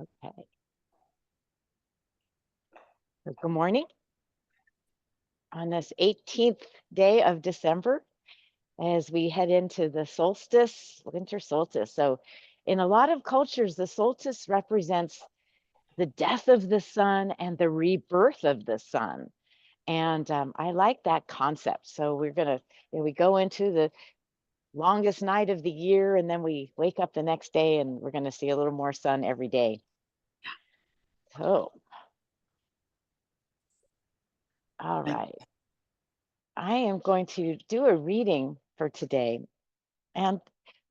Okay. So good morning on this 18th day of December as we head into the solstice, winter solstice. So, in a lot of cultures, the solstice represents the death of the sun and the rebirth of the sun. And I like that concept. So, we go into the longest night of the year, and then we wake up the next day and we're going to see a little more sun every day. So, all right. I am going to do a reading for today. And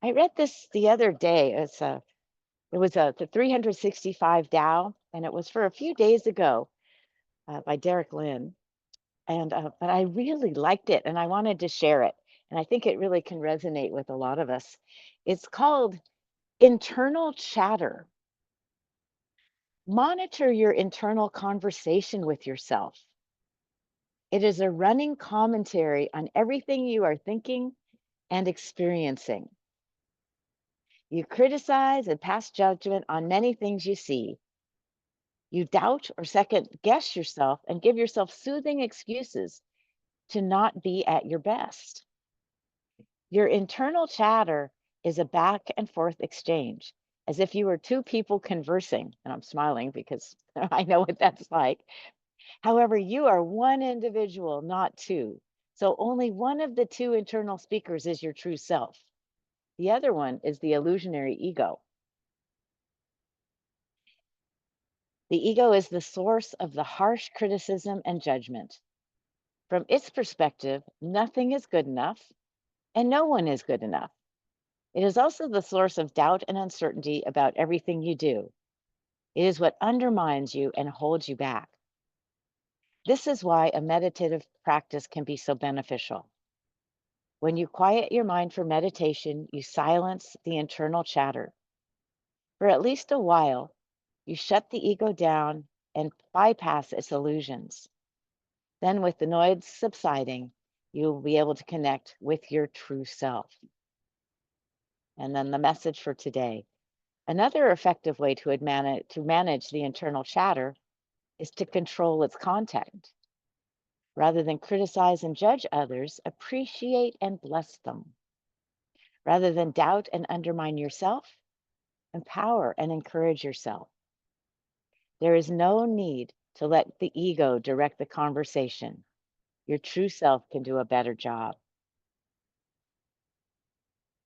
I read this the other day. It was the 365 Tao, and it was for a few days ago by Derek Lynn. And but I really liked it, and I wanted to share it. And I think it really can resonate with a lot of us. It's called Internal Chatter. Monitor your internal conversation with yourself. It is a running commentary on everything you are thinking and experiencing. You criticize and pass judgment on many things you see. You doubt or second guess yourself and give yourself soothing excuses to not be at your best. Your internal chatter is a back and forth exchange, as if you were two people conversing. And I'm smiling because I know what that's like. However, you are one individual, not two. So only one of the two internal speakers is your true self. The other one is the illusionary ego. The ego is the source of the harsh criticism and judgment. From its perspective, nothing is good enough and no one is good enough. It is also the source of doubt and uncertainty about everything you do. It is what undermines you and holds you back. This is why a meditative practice can be so beneficial. When you quiet your mind for meditation, you silence the internal chatter. For at least a while, you shut the ego down and bypass its illusions. Then, with the noise subsiding, you'll be able to connect with your true self. And then the message for today. Another effective way to manage the internal chatter is to control its content. Rather than criticize and judge others, appreciate and bless them. Rather than doubt and undermine yourself, empower and encourage yourself. There is no need to let the ego direct the conversation. Your true self can do a better job.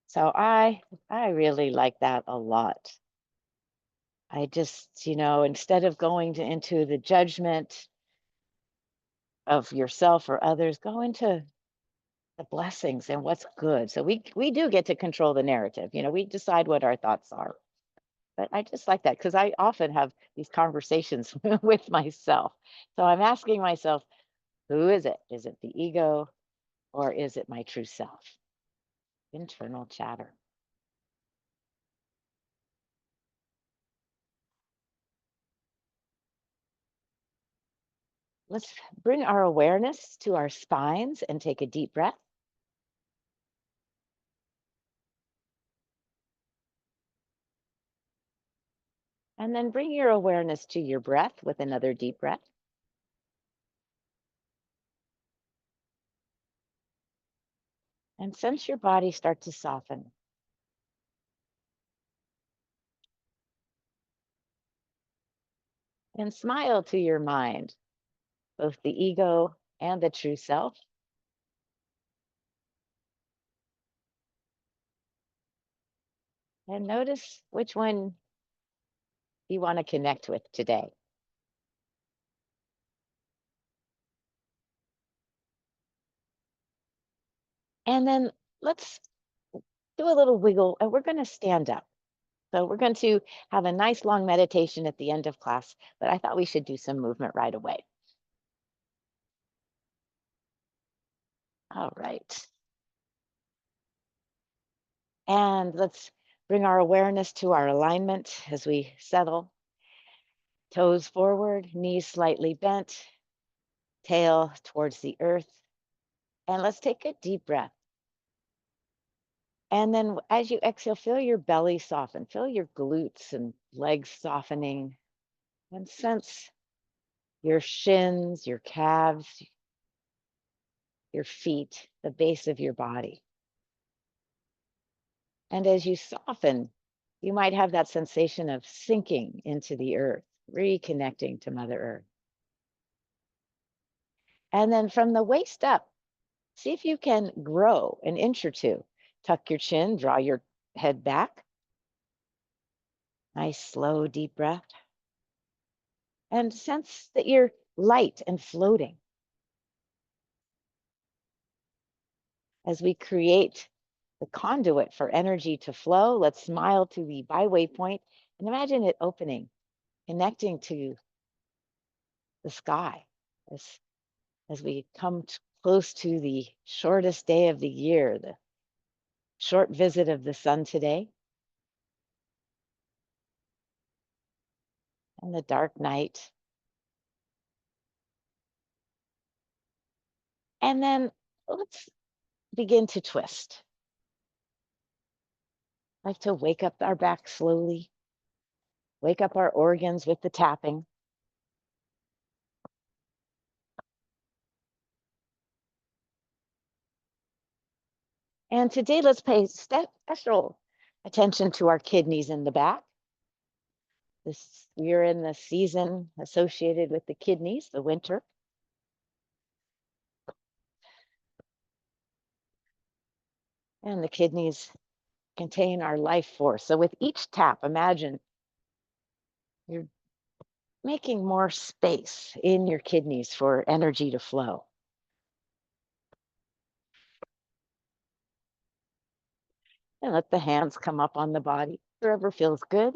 So I really like that a lot. I just, instead of going into the judgment of yourself or others, go into the blessings and what's good. So we do get to control the narrative. We decide what our thoughts are. But I just like that because I often have these conversations with myself. So I'm asking myself, who is it? Is it the ego or is it my true self? Internal chatter. Let's bring our awareness to our spines and take a deep breath. And then bring your awareness to your breath with another deep breath. And sense your body start to soften. And smile to your mind, both the ego and the true self. And notice which one you want to connect with today. And then let's do a little wiggle and we're going to stand up. So we're going to have a nice long meditation at the end of class, but I thought we should do some movement right away. All right. And let's bring our awareness to our alignment as we settle. Toes forward, knees slightly bent, tail towards the earth. And let's take a deep breath. And then as you exhale, feel your belly soften, feel your glutes and legs softening, and sense your shins, your calves, your feet, the base of your body. And as you soften, you might have that sensation of sinking into the earth, reconnecting to Mother Earth. And then from the waist up, see if you can grow an inch or two. Tuck your chin, draw your head back. Nice, slow, deep breath. And sense that you're light and floating. As we create the conduit for energy to flow, let's smile to the byway point and imagine it opening, connecting to the sky as we come close to the shortest day of the year, the short visit of the sun today, and the dark night. And then let's begin to twist. Like to wake up our back slowly, wake up our organs with the tapping. And today, let's pay special attention to our kidneys in the back. We're in the season associated with the kidneys, the winter. And the kidneys contain our life force. So with each tap, imagine you're making more space in your kidneys for energy to flow. And let the hands come up on the body, wherever feels good.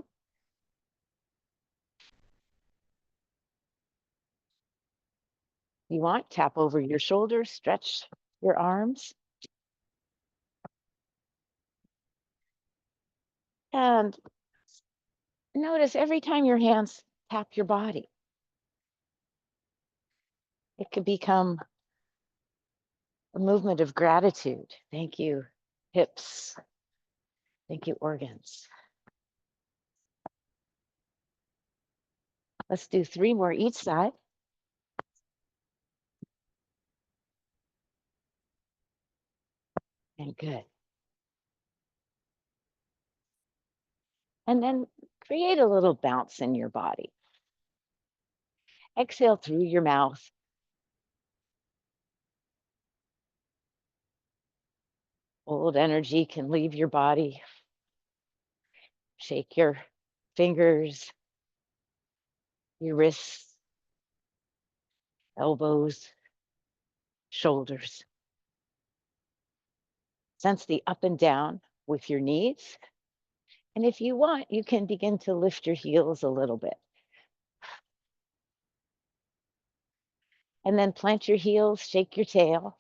You want, tap over your shoulders, stretch your arms. And notice every time your hands tap your body, it could become a movement of gratitude. Thank you, hips. Thank you, organs. Let's do 3 more each side. And good. And then create a little bounce in your body. Exhale through your mouth. Old energy can leave your body. Shake your fingers, your wrists, elbows, shoulders. Sense the up and down with your knees. And if you want, you can begin to lift your heels a little bit. And then plant your heels, shake your tail,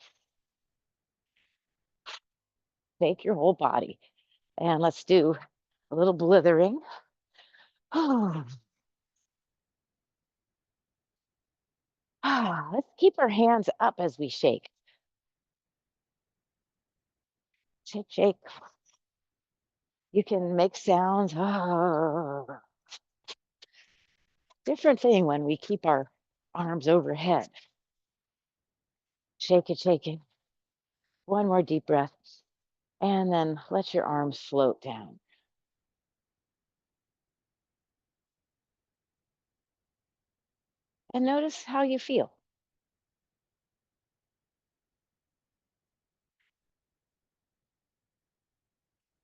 shake your whole body. And let's do a little blithering. Let's keep our hands up as we shake. Shake, shake. You can make sounds. Different thing when we keep our arms overhead. Shake it, shake it. One more deep breath. And then let your arms float down. And notice how you feel.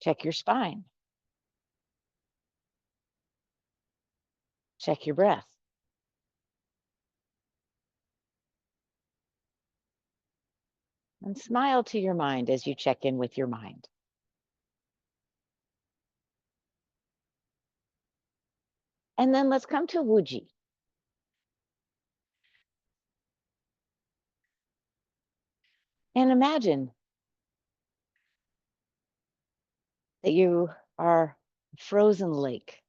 Check your spine. Check your breath. And smile to your mind as you check in with your mind. And then let's come to Wuji. And imagine that you are a frozen lake.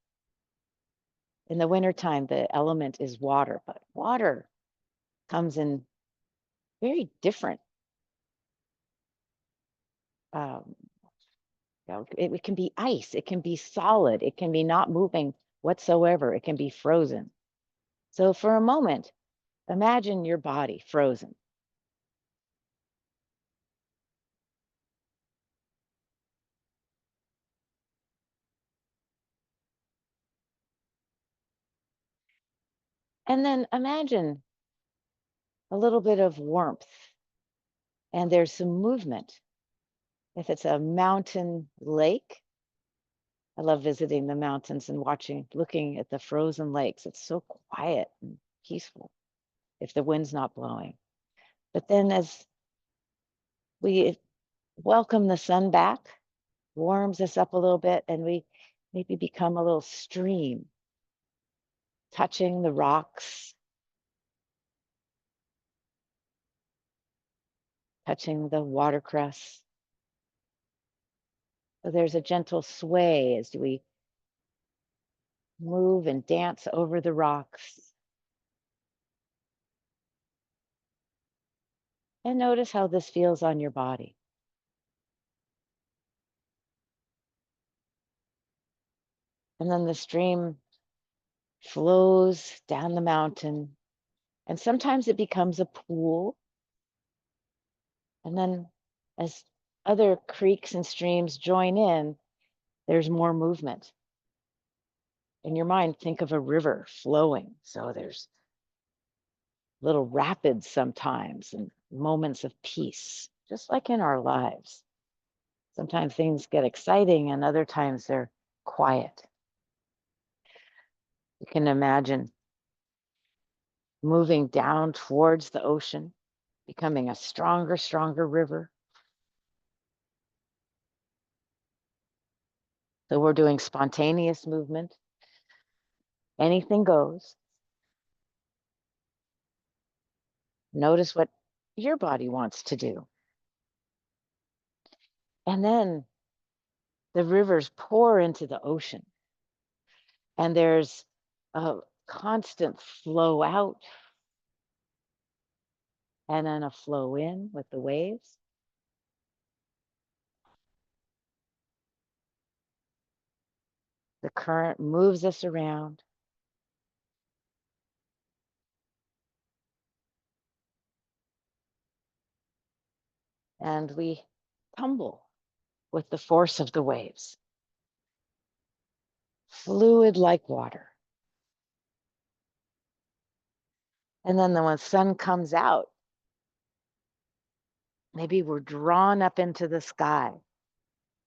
In the wintertime, the element is water, but water comes in very different It can be ice, it can be solid, it can be not moving whatsoever, it can be frozen. So for a moment, imagine your body frozen. And then imagine a little bit of warmth and there's some movement. If it's a mountain lake, I love visiting the mountains and looking at the frozen lakes. It's so quiet and peaceful if the wind's not blowing. But then as we welcome the sun back, warms us up a little bit, and we maybe become a little stream, touching the rocks, touching the watercress. So there's a gentle sway as we move and dance over the rocks. And notice how this feels on your body. And then the stream flows down the mountain. And sometimes it becomes a pool. And then as other creeks and streams join in, there's more movement. In your mind, think of a river flowing. So there's little rapids sometimes and moments of peace, just like in our lives. Sometimes things get exciting and other times they're quiet. You can imagine moving down towards the ocean, becoming a stronger, stronger river. So we're doing spontaneous movement. Anything goes. Notice what your body wants to do. And then the rivers pour into the ocean. And there's a constant flow out and then a flow in with the waves. The current moves us around. And we tumble with the force of the waves. Fluid like water. And then when the sun comes out, maybe we're drawn up into the sky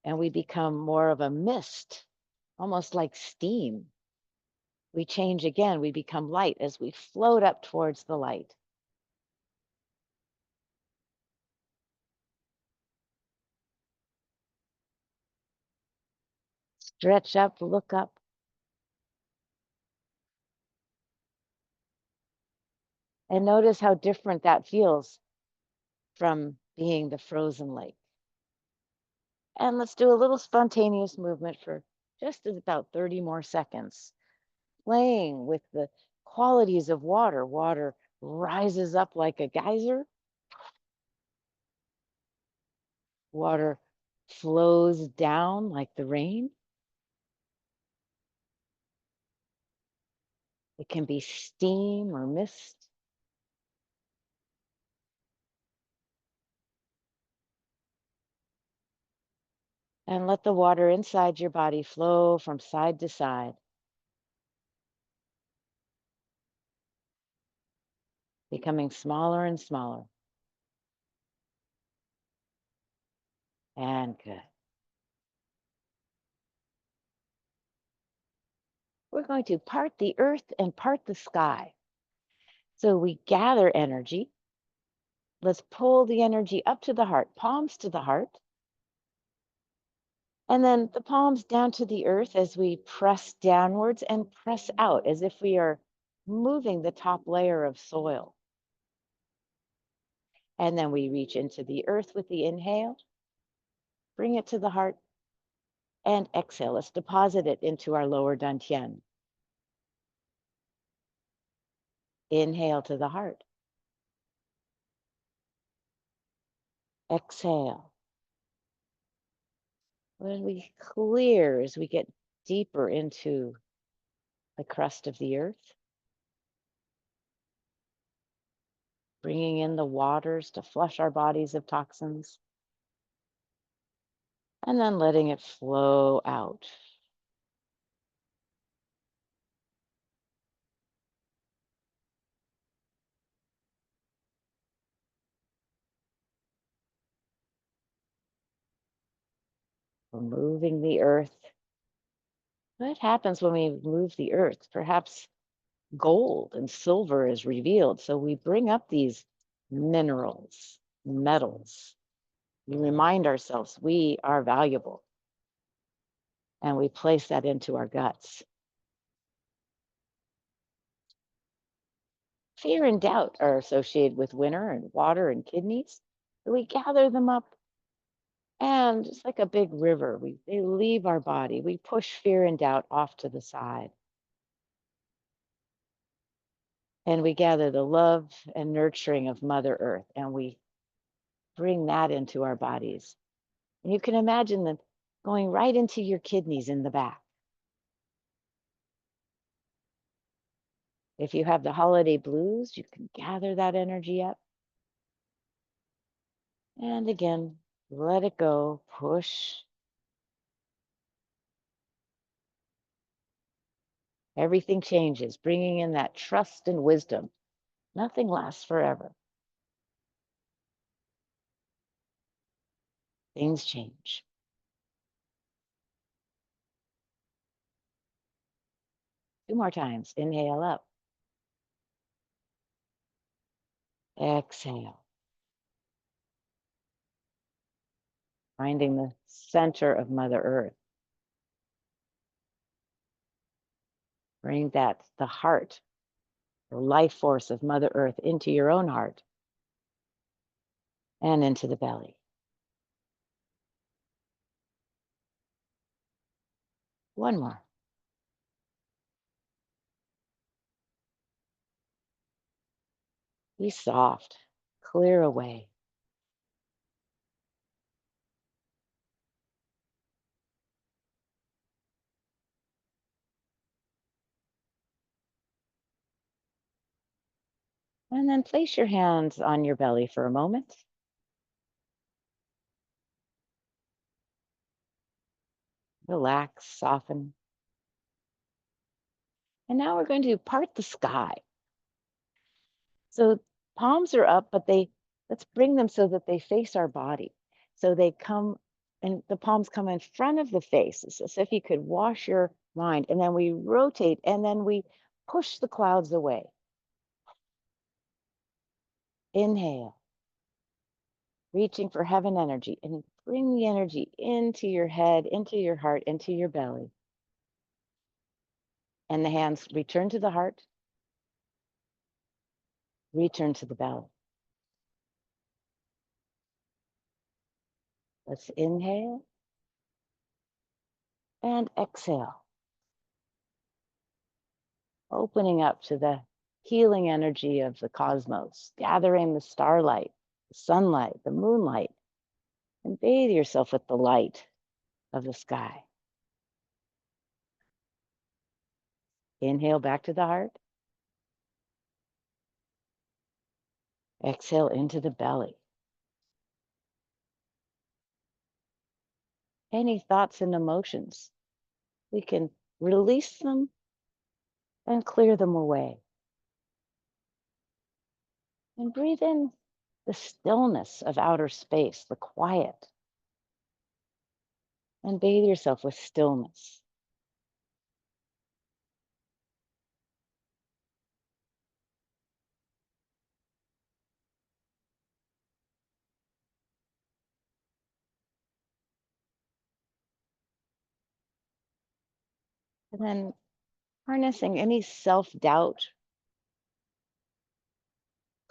and we become more of a mist, almost like steam. We change again, we become light as we float up towards the light. Stretch up, look up. And notice how different that feels from being the frozen lake. And let's do a little spontaneous movement for just about 30 more seconds, playing with the qualities of water. Water rises up like a geyser. Water flows down like the rain. It can be steam or mist. And let the water inside your body flow from side to side, becoming smaller and smaller. And good. We're going to part the earth and part the sky. So we gather energy. Let's pull the energy up to the heart, palms to the heart. And then the palms down to the earth as we press downwards and press out as if we are moving the top layer of soil. And then we reach into the earth with the inhale, bring it to the heart, and exhale. Let's deposit it into our lower dantian. Inhale to the heart. Exhale. When we clear, as we get deeper into the crust of the earth, bringing in the waters to flush our bodies of toxins, and then letting it flow out. Removing the earth. What happens when we move the earth? Perhaps gold and silver is revealed. So we bring up these minerals, metals. We remind ourselves we are valuable, and we place that into our guts. Fear and doubt are associated with winter and water and kidneys. So we gather them up, and it's like a big river. They leave our body. We push fear and doubt off to the side. And we gather the love and nurturing of Mother Earth, and we bring that into our bodies. And you can imagine them going right into your kidneys in the back. If you have the holiday blues, you can gather that energy up. And again, let it go, push. Everything changes, bringing in that trust and wisdom. Nothing lasts forever. Things change. 2 more times. Inhale up. Exhale. Finding the center of Mother Earth. Bring the heart, the life force of Mother Earth into your own heart and into the belly. One more. Be soft. Clear away. And then place your hands on your belly for a moment. Relax, soften. And now we're going to part the sky. So palms are up, but let's bring them so that they face our body. So they come, and the palms come in front of the face. It's as if you could wash your mind. And then we rotate, and then we push the clouds away. Inhale, reaching for heaven energy, and bring the energy into your head, into your heart, into your belly. And the hands return to the heart, return to the belly. Let's inhale and exhale, opening up to the healing energy of the cosmos, gathering the starlight, the sunlight, the moonlight, and bathe yourself with the light of the sky. Inhale back to the heart. Exhale into the belly. Any thoughts and emotions, we can release them and clear them away. And breathe in the stillness of outer space, the quiet, and bathe yourself with stillness. And then harnessing any self-doubt,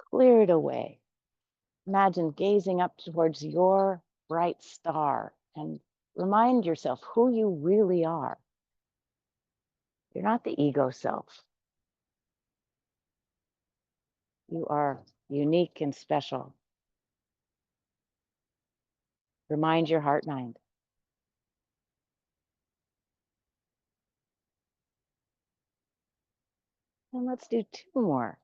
clear it away. Imagine gazing up towards your bright star and remind yourself who you really are. You're not the ego self. You are unique and special. Remind your heart mind. And let's do two more.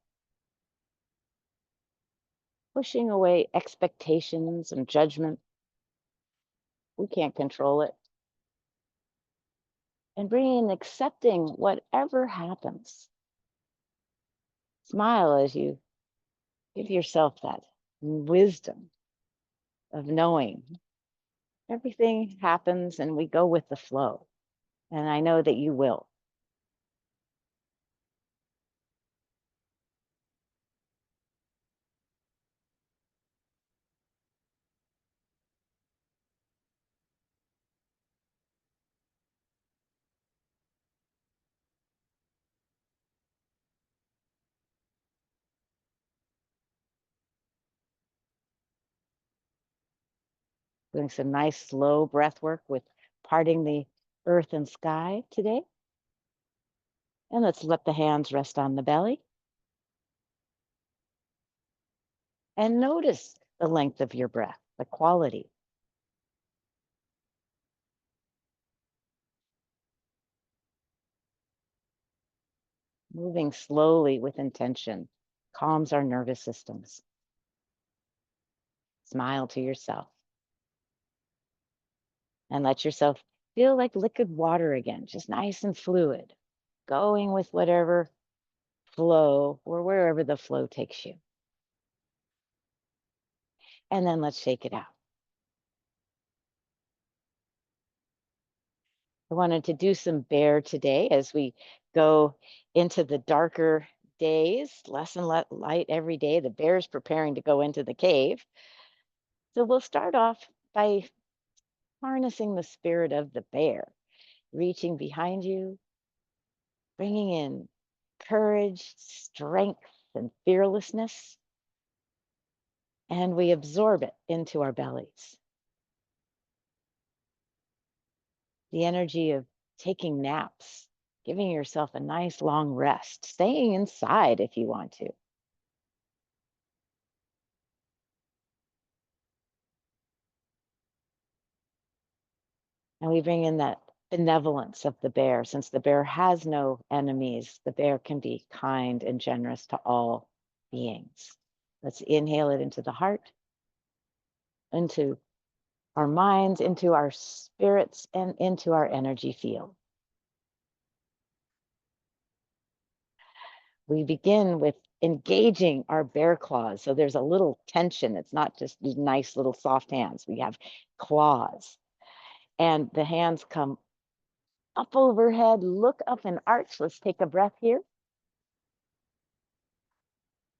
Pushing away expectations and judgment. We can't control it. And bringing accepting whatever happens. Smile as you give yourself that wisdom of knowing everything happens and we go with the flow. And I know that you will. Doing some nice slow breath work with parting the earth and sky today. And let's let the hands rest on the belly. And notice the length of your breath, the quality. Moving slowly with intention calms our nervous systems. Smile to yourself and let yourself feel like liquid water again, just nice and fluid, going with whatever flow or wherever the flow takes you. And then let's shake it out. I wanted to do some bear today as we go into the darker days, less and less light every day. The bear's preparing to go into the cave. So we'll start off by harnessing the spirit of the bear, reaching behind you, bringing in courage, strength, and fearlessness. And we absorb it into our bellies. The energy of taking naps, giving yourself a nice long rest, staying inside if you want to. And we bring in that benevolence of the bear. Since the bear has no enemies, the bear can be kind and generous to all beings. Let's inhale it into the heart, into our minds, into our spirits, and into our energy field. We begin with engaging our bear claws. So there's a little tension. It's not just these nice little soft hands. We have claws. And the hands come up overhead, look up and arch. Let's take a breath here.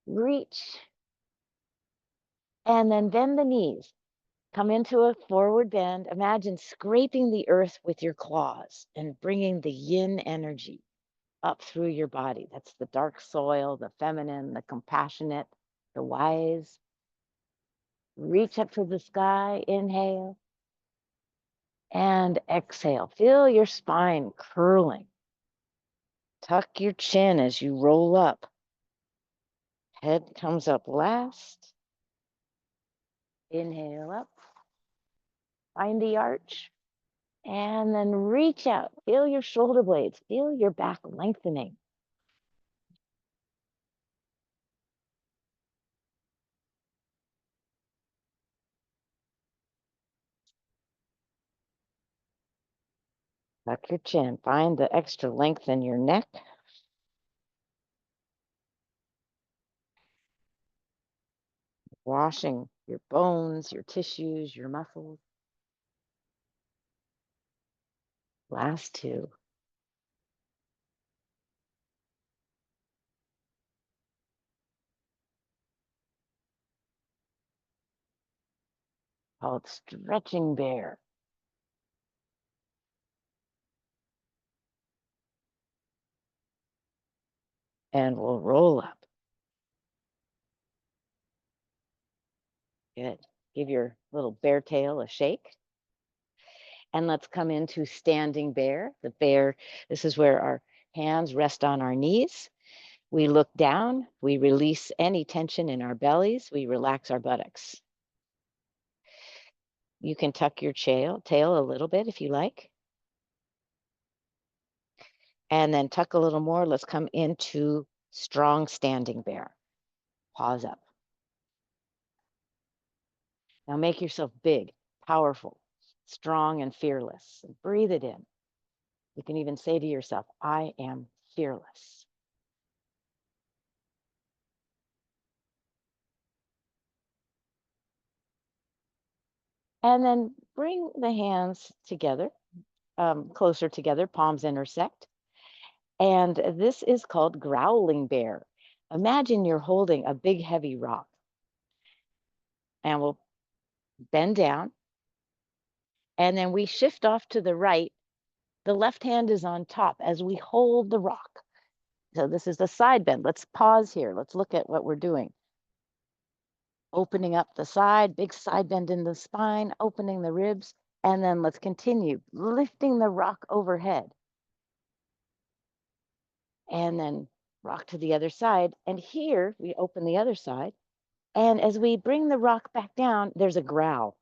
Reach. And then bend the knees. Come into a forward bend. Imagine scraping the earth with your claws and bringing the yin energy up through your body. That's the dark soil, the feminine, the compassionate, the wise. Reach up to the sky, inhale, and exhale. Feel your spine curling. Tuck your chin as you roll up. Head comes up last. Inhale up. Find the arch. And then reach out. Feel your shoulder blades. Feel your back lengthening. Tuck your chin. Find the extra length in your neck. Washing your bones, your tissues, your muscles. Last two. Called stretching bear. And we'll roll up. Good. Give your little bear tail a shake. And let's come into standing bear. The bear, this is where our hands rest on our knees. We look down, we release any tension in our bellies, we relax our buttocks. You can tuck your tail a little bit if you like. And then tuck a little more. Let's come into Strong standing bear. Paws up. Now make yourself big, powerful, strong, and fearless. And breathe it in. You can even say to yourself, I am fearless. And then bring the hands together, closer together, palms intersect. And this is called growling bear. Imagine you're holding a big, heavy rock. And we'll bend down. And then we shift off to the right. The left hand is on top as we hold the rock. So this is the side bend. Let's pause here. Let's look at what we're doing. Opening up the side, big side bend in the spine, opening the ribs. And then let's continue lifting the rock overhead. And then rock to the other side. And here we open the other side. And as we bring the rock back down, there's a growl.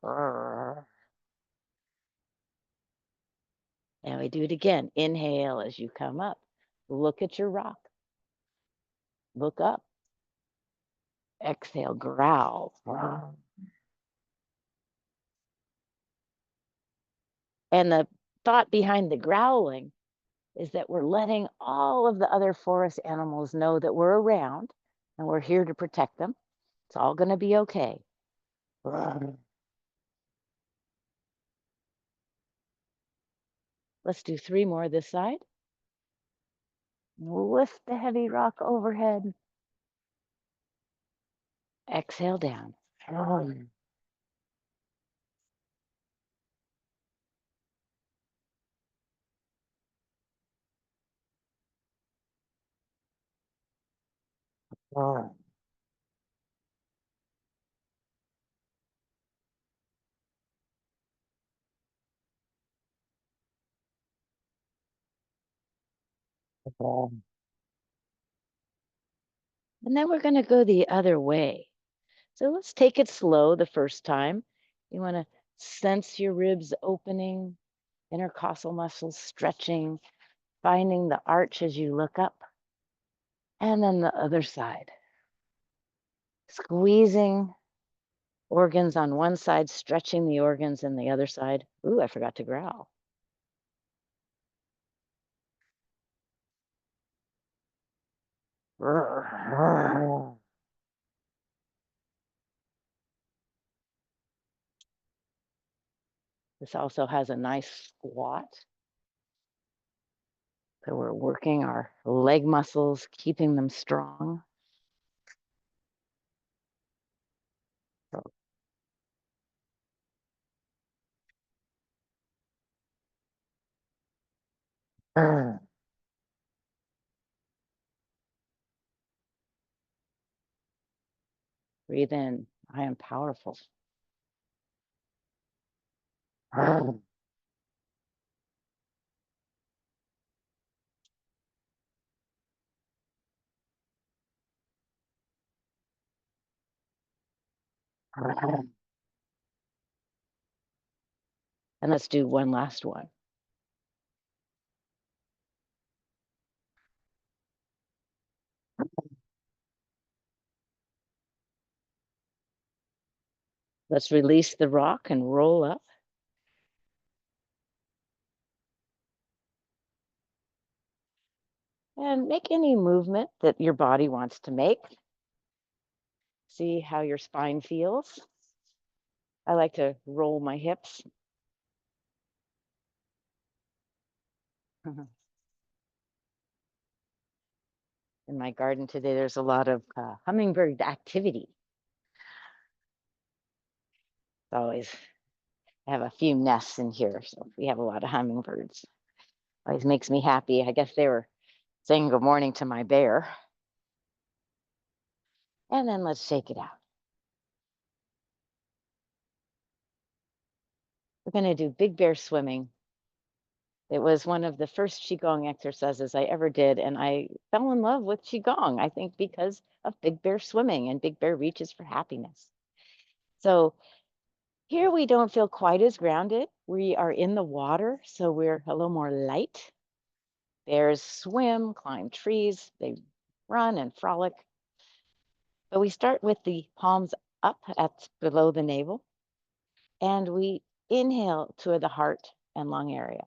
And we do it again. Inhale as you come up. Look at your rock. Look up. Exhale, growl. And the thought behind the growling is that we're letting all of the other forest animals know that we're around and we're here to protect them. It's all going to be okay. Let's do 3 more this side. Lift the heavy rock overhead. Exhale down. And then we're going to go the other way. So let's take it slow the first time. You want to sense your ribs opening, intercostal muscles stretching, finding the arch as you look up. And then the other side. Squeezing organs on one side, stretching the organs in the other side. Ooh, I forgot to growl. This also has a nice squat. So we're working our leg muscles, keeping them strong. Breathe in. I am powerful. And let's do one last one. Let's release the rock and roll up. And make any movement that your body wants to make. See how your spine feels. I like to roll my hips. In my garden today, there's a lot of hummingbird activity. It's always, I have a few nests in here, so we have a lot of hummingbirds. Always makes me happy. I guess they were saying good morning to my bear. And then let's shake it out. We're going to do big bear swimming. It was one of the first Qigong exercises I ever did, and I fell in love with Qigong, I think because of big bear swimming and big bear reaches for happiness. So here we don't feel quite as grounded. We are in the water, so we're a little more light. Bears swim, climb trees. They run and frolic. But we start with the palms up at below the navel, and we inhale to the heart and lung area.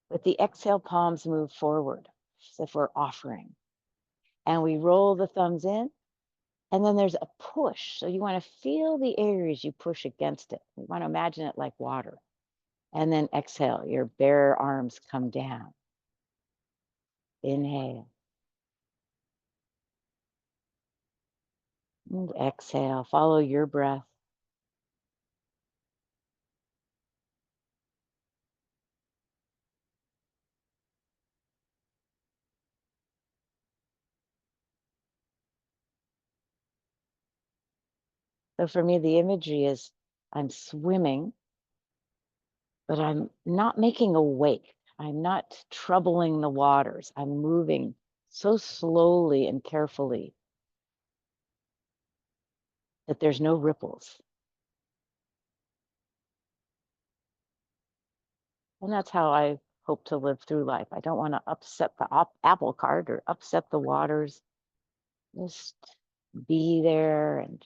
With the exhale, palms move forward as if we're offering. And we roll the thumbs in, and then there's a push. So you want to feel the air as you push against it. You want to imagine it like water. And then exhale, your bare arms come down. Inhale. And exhale. Follow your breath. So for me, the imagery is I'm swimming, but I'm not making a wake. I'm not troubling the waters. I'm moving so slowly and carefully that there's no ripples. And that's how I hope to live through life. I don't want to upset the apple cart or upset the waters. Just be there and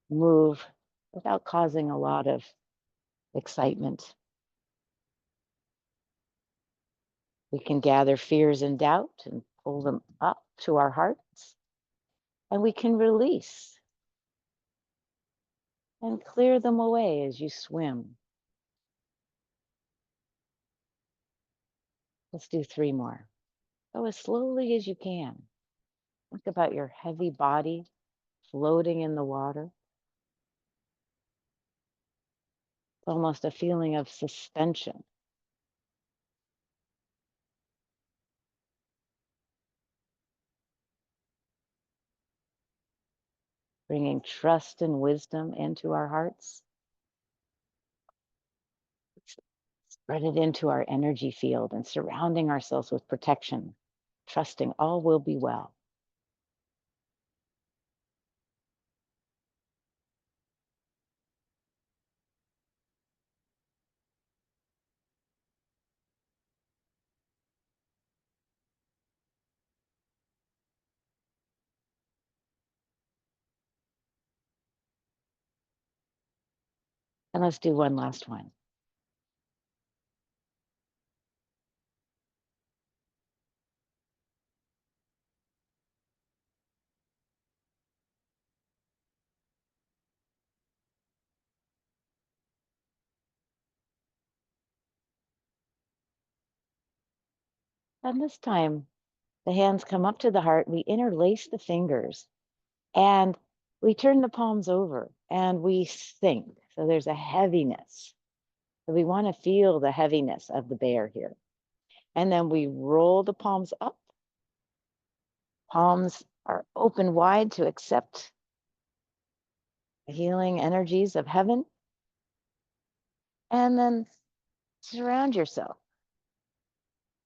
move without causing a lot of excitement. We can gather fears and doubt and pull them up to our hearts, and we can release and clear them away as you swim. Let's do 3 more. Go as slowly as you can. Think about your heavy body floating in the water. It's almost a feeling of suspension. Bringing trust and wisdom into our hearts. Spread it into our energy field and surrounding ourselves with protection, trusting all will be well. And let's do one last one. And this time, the hands come up to the heart. We interlace the fingers and we turn the palms over and we sink. So there's a heaviness. So we want to feel the heaviness of the bear here. And then we roll the palms up. Palms are open wide to accept the healing energies of heaven. And then surround yourself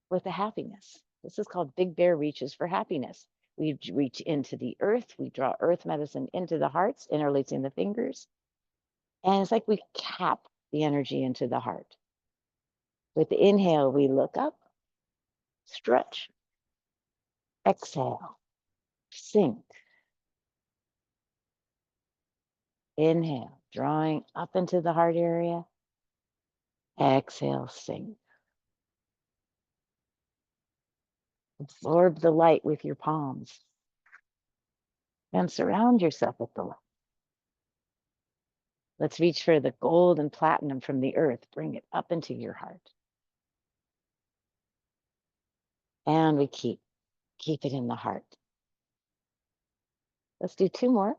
with the happiness. This is called Big Bear Reaches for Happiness. We reach into the earth. We draw earth medicine into the hearts, interlacing the fingers. And it's like we cap the energy into the heart. With the inhale, we look up, stretch, exhale, sink. Inhale, drawing up into the heart area. Exhale, sink. Absorb the light with your palms and surround yourself with the light. Let's reach for the gold and platinum from the earth. Bring it up into your heart. And we keep it in the heart. Let's do 2 more.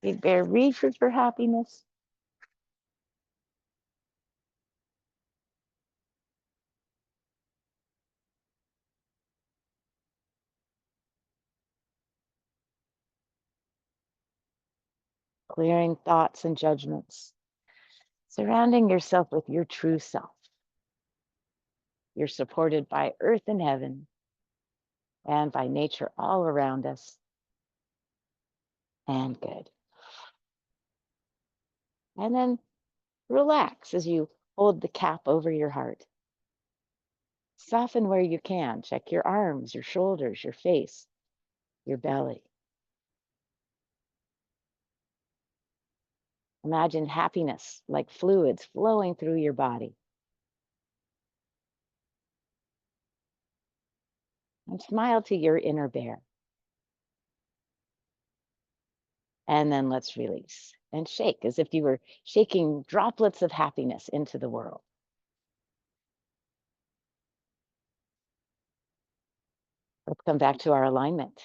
Big Bear reaches for happiness. Clearing thoughts and judgments. Surrounding yourself with your true self. You're supported by earth and heaven and by nature all around us. And good. And then relax as you hold the cap over your heart. Soften where you can. Check your arms, your shoulders, your face, your belly. Imagine happiness like fluids flowing through your body. And smile to your inner bear. And then let's release and shake as if you were shaking droplets of happiness into the world. Let's come back to our alignment.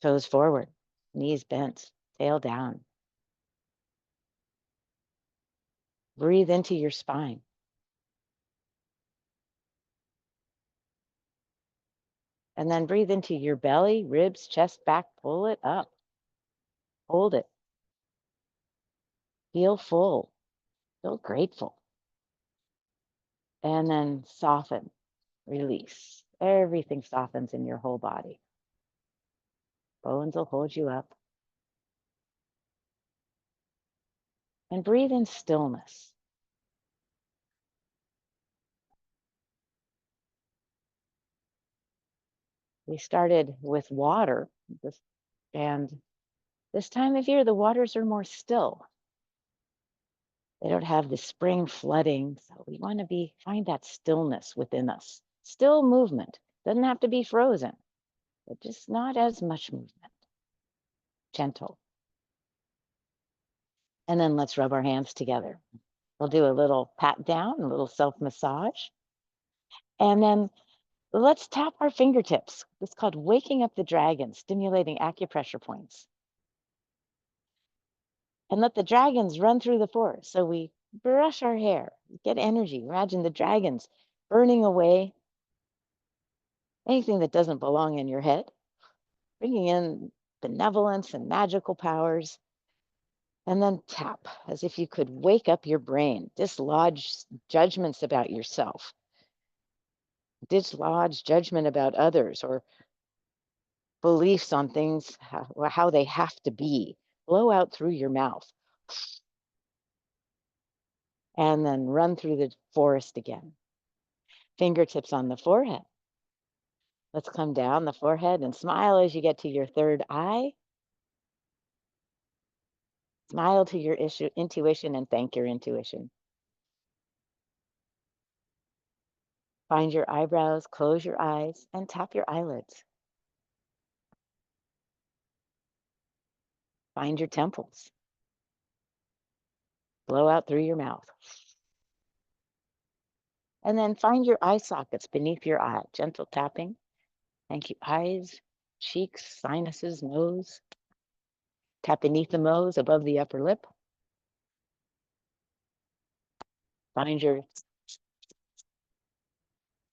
Toes forward, knees bent, tail down. Breathe into your spine. And then breathe into your belly, ribs, chest, back, pull it up. Hold it. Feel full. Feel grateful. And then soften, release. Everything softens in your whole body. Bones will hold you up. And breathe in stillness. We started with water, and this time of year, the waters are more still. They don't have the spring flooding, so we want to find that stillness within us. Still movement. Doesn't have to be frozen, but just not as much movement. Gentle. And then let's rub our hands together. We'll do a little pat down, a little self-massage. And then let's tap our fingertips. It's called waking up the dragon, stimulating acupressure points. And let the dragons run through the forest. So we brush our hair, get energy. Imagine the dragons burning away anything that doesn't belong in your head, bringing in benevolence and magical powers. And then tap as if you could wake up your brain, dislodge judgments about yourself, dislodge judgment about others, or beliefs on things, how they have to be. Blow out through your mouth. And then run through the forest again. Fingertips on the forehead. Let's come down the forehead and smile as you get to your third eye. Smile to your intuition and thank your intuition. Find your eyebrows, close your eyes, and tap your eyelids. Find your temples. Blow out through your mouth. And then find your eye sockets beneath your eye. Gentle tapping. Thank you. Eyes, cheeks, sinuses, nose. Tap beneath the nose, above the upper lip. Find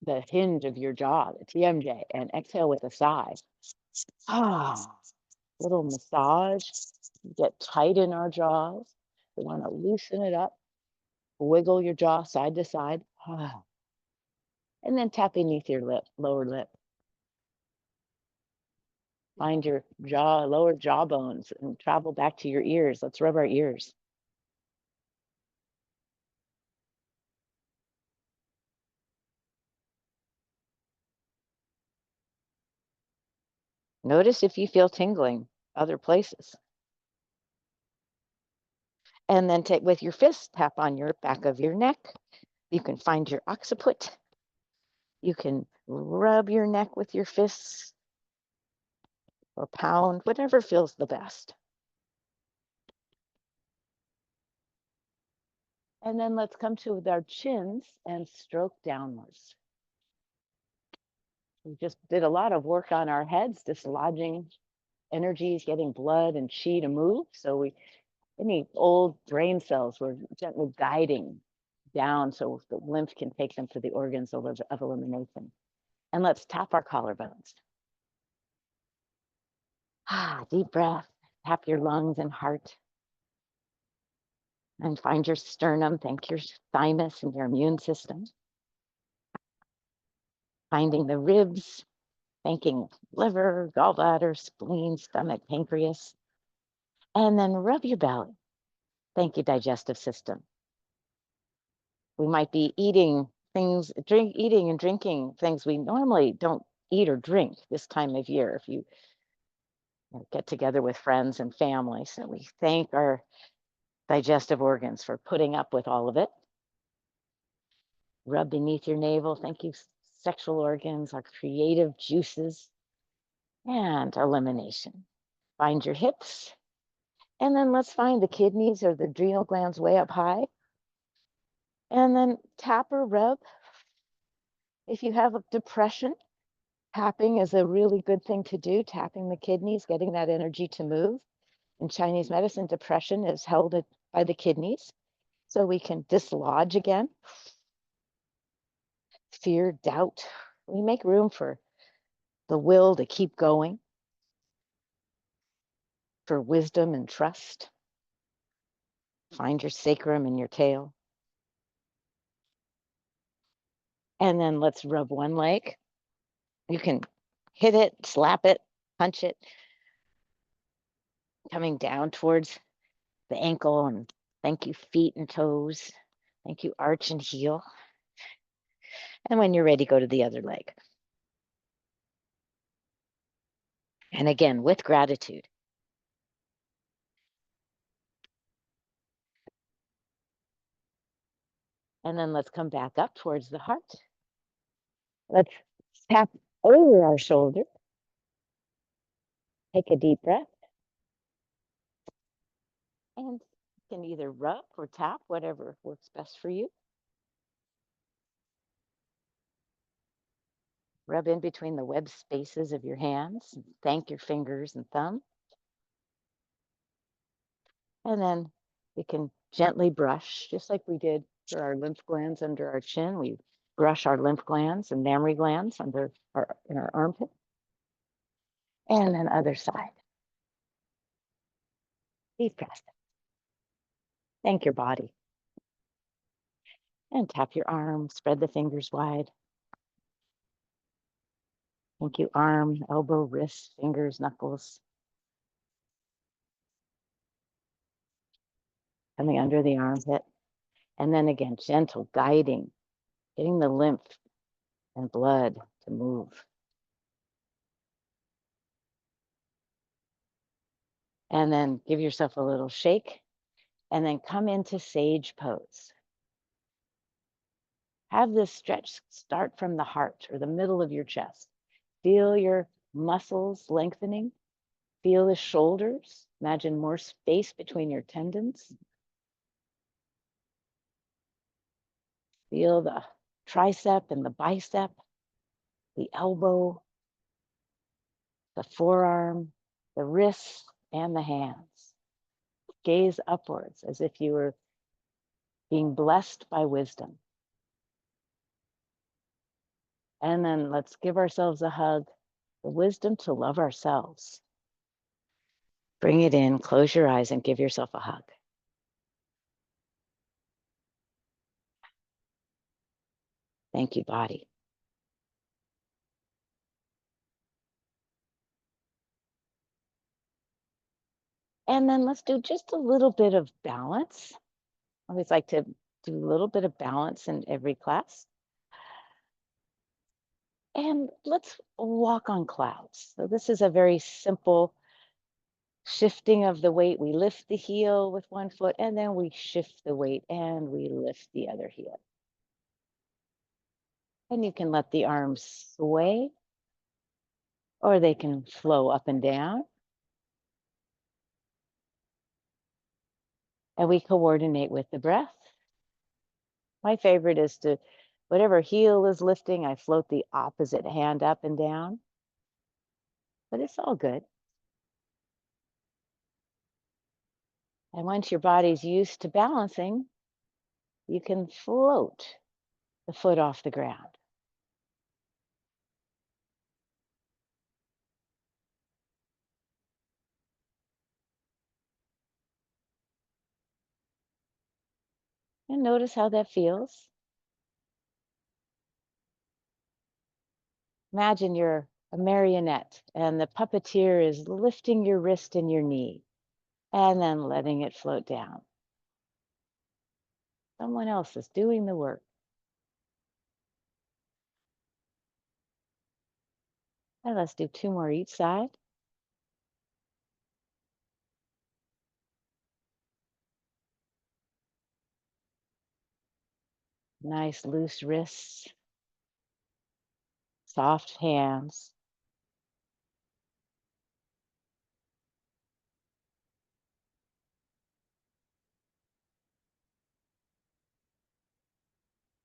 the hinge of your jaw, the TMJ, and exhale with a sigh. Little massage. Get tight in our jaws. We want to loosen it up. Wiggle your jaw side to side. And then tap beneath your lip, lower lip. Find your jaw, lower jaw bones, and travel back to your ears. Let's rub our ears. Notice if you feel tingling other places. And then take with your fist, tap on your back of your neck. You can find your occiput. You can rub your neck with your fists or pound, whatever feels the best. And then let's come to our chins and stroke downwards. We just did a lot of work on our heads, dislodging energies, getting blood and chi to move. So any old brain cells we're gently guiding down so the lymph can take them to the organs of elimination. And let's tap our collarbones. Deep breath. Tap your lungs and heart. And find your sternum. Thank your thymus and your immune system. Finding the ribs. Thanking liver, gallbladder, spleen, stomach, pancreas. And then rub your belly. Thank you, digestive system. We might be eating things, eating and drinking things we normally don't eat or drink this time of year if you get together with friends and family. So we thank our digestive organs for putting up with all of it. Rub beneath your navel. Thank you, sexual organs, our creative juices, and elimination. Find your hips. And then let's find the kidneys or the adrenal glands way up high. And then tap or rub. If you have a depression, tapping is a really good thing to do. Tapping the kidneys, getting that energy to move. In Chinese medicine, depression is held by the kidneys. So we can dislodge again. Fear, doubt. We make room for the will to keep going, for wisdom and trust. Find your sacrum in your tail. And then let's rub one leg. You can hit it, slap it, punch it, coming down towards the ankle. And thank you, feet and toes. Thank you, arch and heel. And when you're ready, go to the other leg. And again, with gratitude. And then let's come back up towards the heart. Let's tap over our shoulder. Take a deep breath. And you can either rub or tap, whatever works best for you. Rub in between the web spaces of your hands. Thank your fingers and thumb. And then we can gently brush, just like we did for our lymph glands under our chin. We brush our lymph glands and mammary glands in our armpit. And then other side. Deep breath. Thank your body. And tap your arm, spread the fingers wide. Thank you, arm, elbow, wrist, fingers, knuckles. Coming under the armpit. And then again, gentle guiding, getting the lymph and blood to move. And then give yourself a little shake and then come into sage pose. Have this stretch start from the heart or the middle of your chest. Feel your muscles lengthening. Feel the shoulders. Imagine more space between your tendons. Feel the tricep and the bicep, the elbow, the forearm, the wrists, and the hands. Gaze upwards as if you were being blessed by wisdom. And then let's give ourselves a hug, the wisdom to love ourselves. Bring it in, close your eyes, and give yourself a hug. Thank you, body. And then let's do just a little bit of balance. I always like to do a little bit of balance in every class. And let's walk on clouds. So this is a very simple shifting of the weight. We lift the heel with one foot, and then we shift the weight and we lift the other heel. And you can let the arms sway, or they can flow up and down. And we coordinate with the breath. My favorite is to, whatever heel is lifting, I float the opposite hand up and down. But it's all good. And once your body's used to balancing, you can float the foot off the ground. And notice how that feels. Imagine you're a marionette and the puppeteer is lifting your wrist and your knee and then letting it float down. Someone else is doing the work. And let's do 2 more each side. Nice loose wrists, soft hands.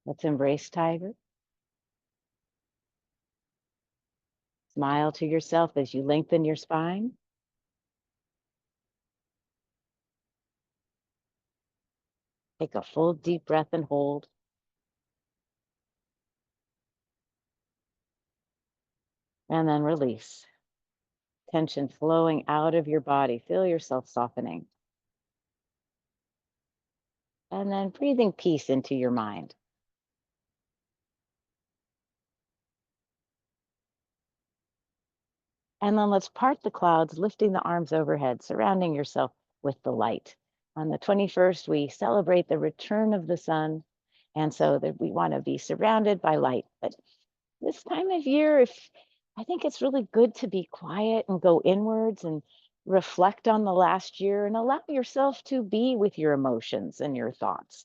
Let's embrace tiger. Smile to yourself as you lengthen your spine. Take a full deep breath and hold. And then release. Tension flowing out of your body. Feel yourself softening. And then breathing peace into your mind. And then let's part the clouds, lifting the arms overhead, surrounding yourself with the light. On the 21st, we celebrate the return of the sun. And so that we want to be surrounded by light. But this time of year, if I think it's really good to be quiet and go inwards and reflect on the last year and allow yourself to be with your emotions and your thoughts.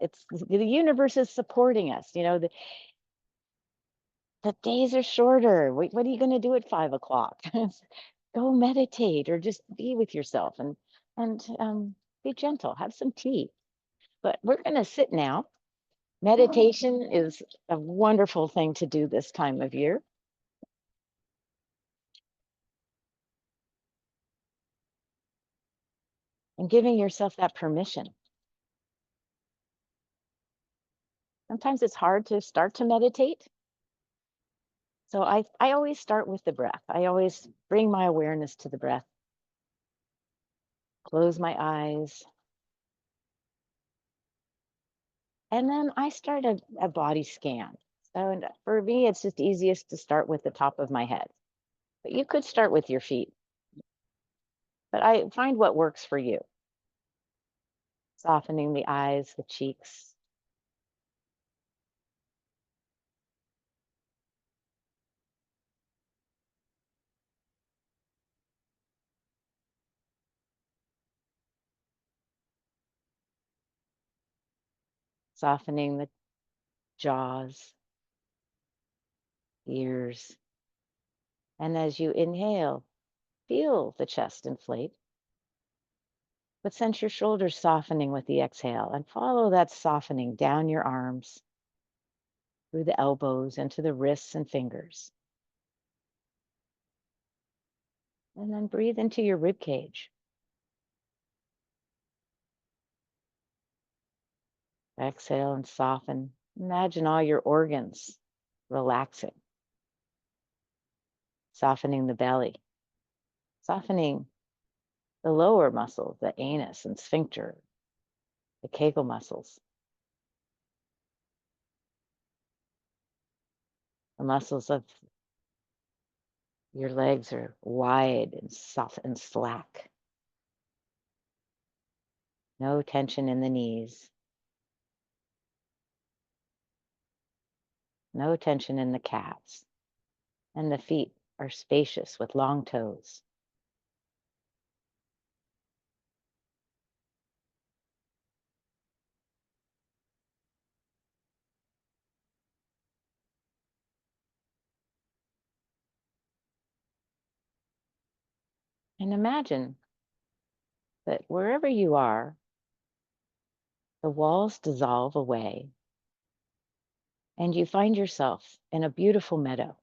It's the universe is supporting us. The days are shorter. What are you going to do at 5 o'clock? Go meditate or just be with yourself and be gentle. Have some tea. But we're going to sit now. Meditation is a wonderful thing to do this time of year. And giving yourself that permission. Sometimes it's hard to start to meditate. So I always start with the breath. I always bring my awareness to the breath, close my eyes, and then I start a body scan. So for me, it's just easiest to start with the top of my head. But you could start with your feet. But I find what works for you. Softening the eyes, the cheeks, softening the jaws, ears. And as you inhale, feel the chest inflate. But sense your shoulders softening with the exhale and follow that softening down your arms, through the elbows, into the wrists and fingers. And then breathe into your rib cage. Exhale and soften. Imagine all your organs relaxing, softening the belly, softening the lower muscles, the anus and sphincter, the Kegel muscles, the muscles of your legs are wide and soft and slack. No tension in the knees. No tension in the calves. And the feet are spacious with long toes. And imagine that wherever you are, the walls dissolve away and you find yourself in a beautiful meadow.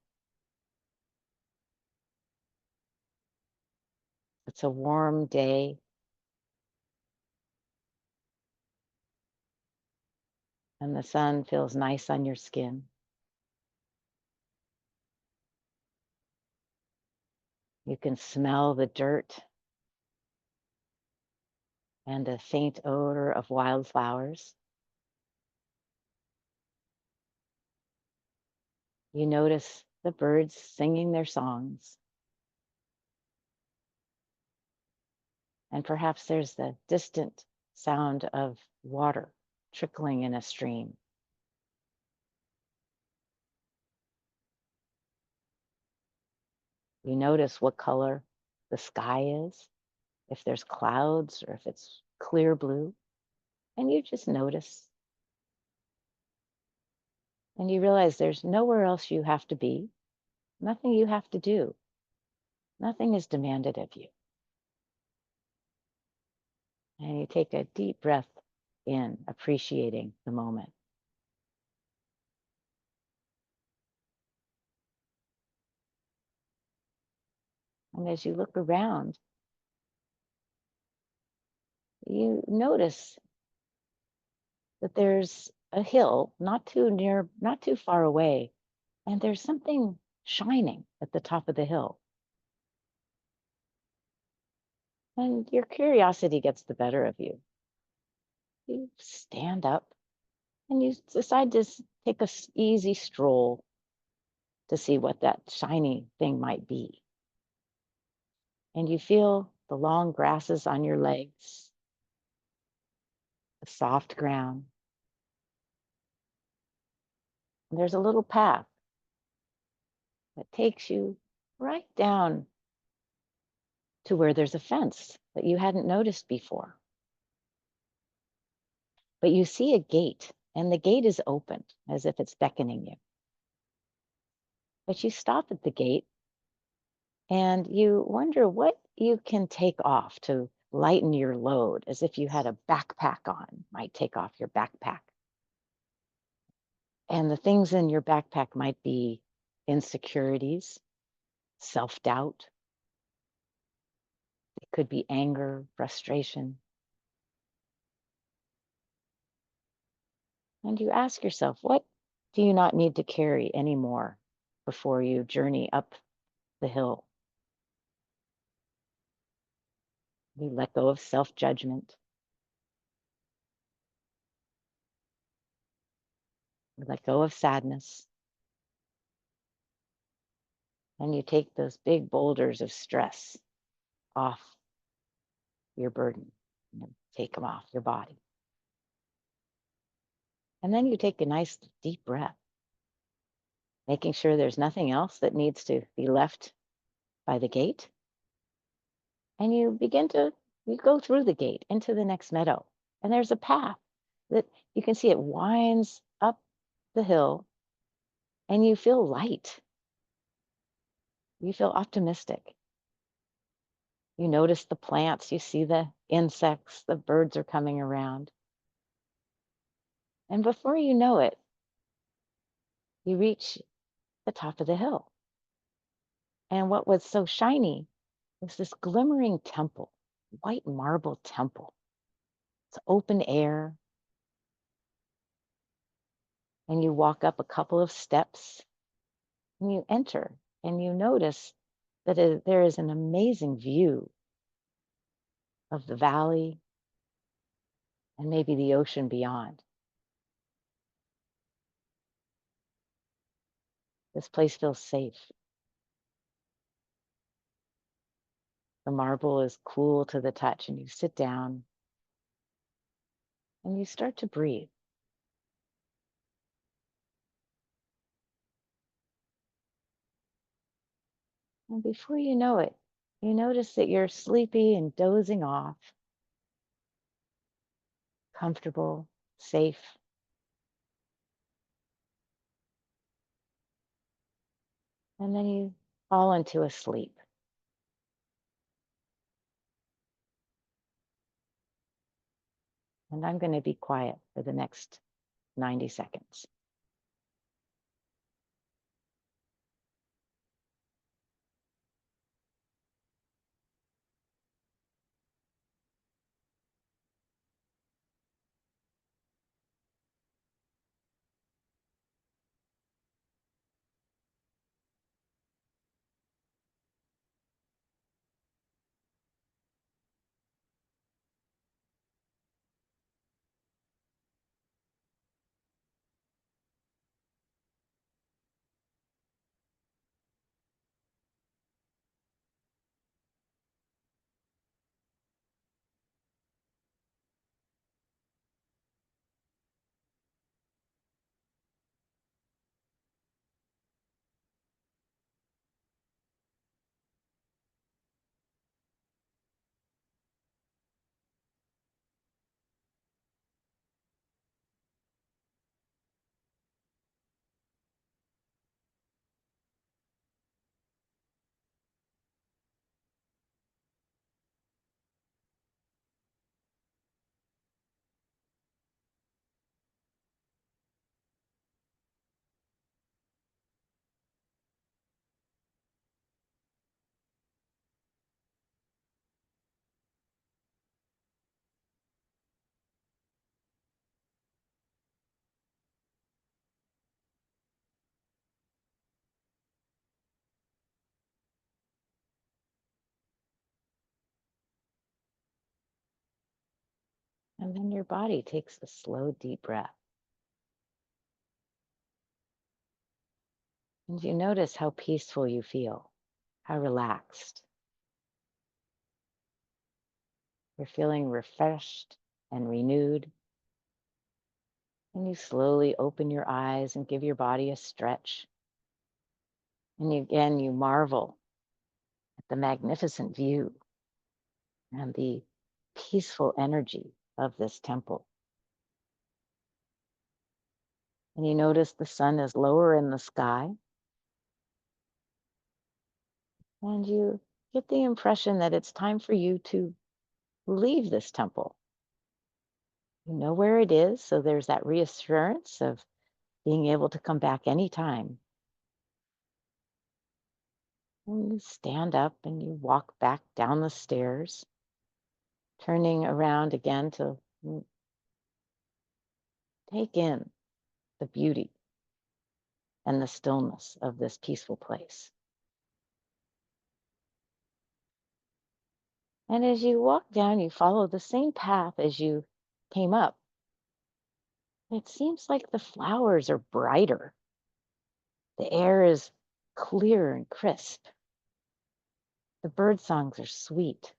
It's a warm day. And the sun feels nice on your skin. You can smell the dirt and a faint odor of wildflowers. You notice the birds singing their songs. And perhaps there's the distant sound of water trickling in a stream. You notice what color the sky is, if there's clouds or if it's clear blue, and you just notice. And you realize there's nowhere else you have to be, nothing you have to do, nothing is demanded of you. And you take a deep breath in, appreciating the moment. And as you look around, you notice that there's a hill not too near, not too far away, and there's something shining at the top of the hill. And your curiosity gets the better of you. You stand up and you decide to take a easy stroll to see what that shiny thing might be. And you feel the long grasses on your legs, the soft ground. And there's a little path that takes you right down to where there's a fence that you hadn't noticed before. But you see a gate, and the gate is open as if it's beckoning you. But you stop at the gate and you wonder what you can take off to lighten your load, as if you had a backpack on, might take off your backpack. And the things in your backpack might be insecurities, self-doubt. It could be anger, frustration. And you ask yourself, what do you not need to carry anymore before you journey up the hill? You let go of self-judgment. You let go of sadness. And you take those big boulders of stress off your burden. And take them off your body. And then you take a nice deep breath, making sure there's nothing else that needs to be left by the gate. And you go through the gate into the next meadow. And there's a path that you can see, it winds up the hill, and you feel light. You feel optimistic. You notice the plants, you see the insects, the birds are coming around. And before you know it, you reach the top of the hill. And what was so shiny was this glimmering temple, white marble temple. It's open air. And you walk up a couple of steps and you enter, and you notice that there is an amazing view of the valley and maybe the ocean beyond. This place feels safe. The marble is cool to the touch, and you sit down and you start to breathe. And before you know it, you notice that you're sleepy and dozing off, comfortable, safe. And then you fall into a sleep. And I'm going to be quiet for the next 90 seconds. And then your body takes a slow, deep breath. And you notice how peaceful you feel, how relaxed. You're feeling refreshed and renewed. And you slowly open your eyes and give your body a stretch. And again, you marvel at the magnificent view and the peaceful energy of this temple. And you notice the sun is lower in the sky. And you get the impression that it's time for you to leave this temple. You know where it is, so there's that reassurance of being able to come back anytime. And you stand up and you walk back down the stairs, turning around again to take in the beauty and the stillness of this peaceful place. And as you walk down, you follow the same path as you came up. It seems like the flowers are brighter. The air is clear and crisp. The bird songs are sweet.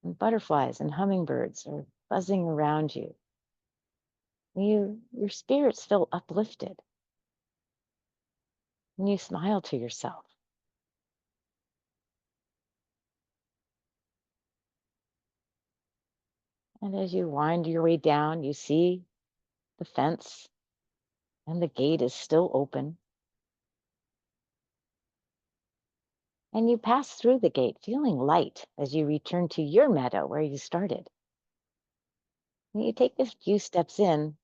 And butterflies and hummingbirds are buzzing around you. Your spirits feel uplifted. And you smile to yourself. And as you wind your way down, you see the fence and the gate is still open. And you pass through the gate feeling light as you return to your meadow where you started. And you take a few steps in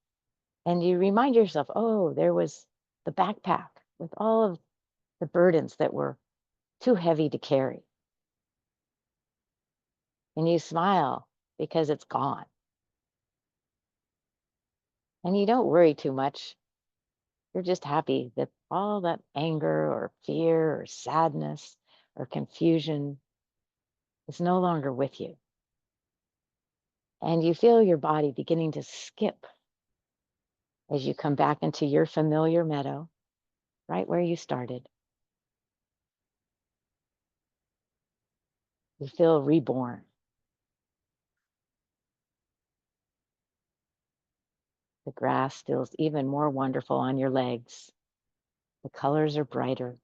and you remind yourself, oh, there was the backpack with all of the burdens that were too heavy to carry. And you smile because it's gone. And you don't worry too much. You're just happy that all that anger or fear or sadness or confusion is no longer with you. And you feel your body beginning to skip as you come back into your familiar meadow, right where you started. You feel reborn. The grass feels even more wonderful on your legs. The colors are brighter.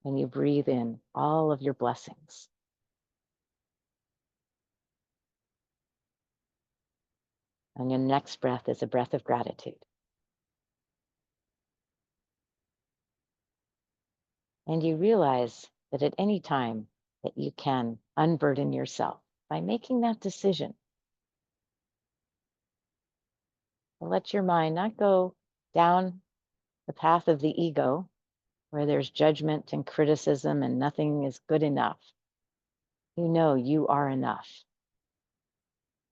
And you breathe in all of your blessings. And your next breath is a breath of gratitude. And you realize that at any time that you can unburden yourself by making that decision. Let your mind not go down the path of the ego where there's judgment and criticism and nothing is good enough. You know you are enough.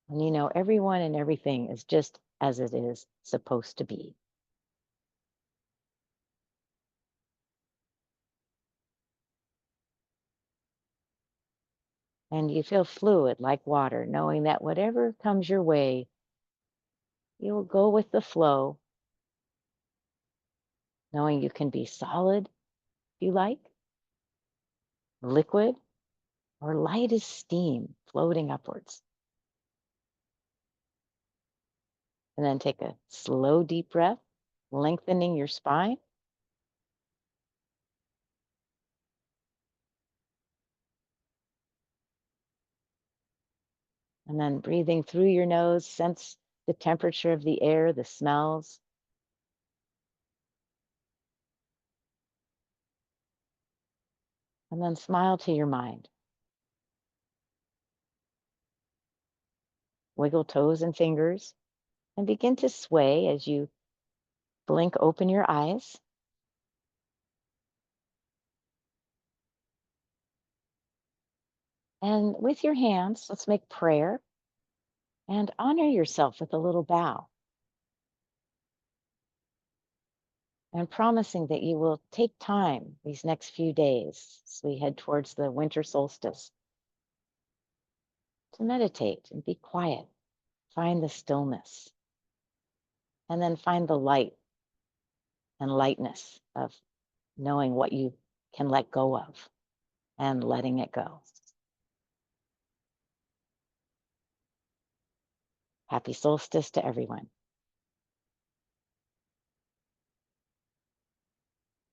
And you know everyone and everything is just as it is supposed to be. And you feel fluid like water, knowing that whatever comes your way, you will go with the flow, knowing you can be solid if you like, liquid, or light as steam floating upwards. And then take a slow, deep breath, lengthening your spine. And then breathing through your nose, sense the temperature of the air, the smells. And then smile to your mind. Wiggle toes and fingers and begin to sway as you blink open your eyes. And with your hands, let's make prayer and honor yourself with a little bow. And promising that you will take time these next few days as we head towards the winter solstice to meditate and be quiet. Find the stillness, and then find the light and lightness of knowing what you can let go of and letting it go. Happy solstice to everyone.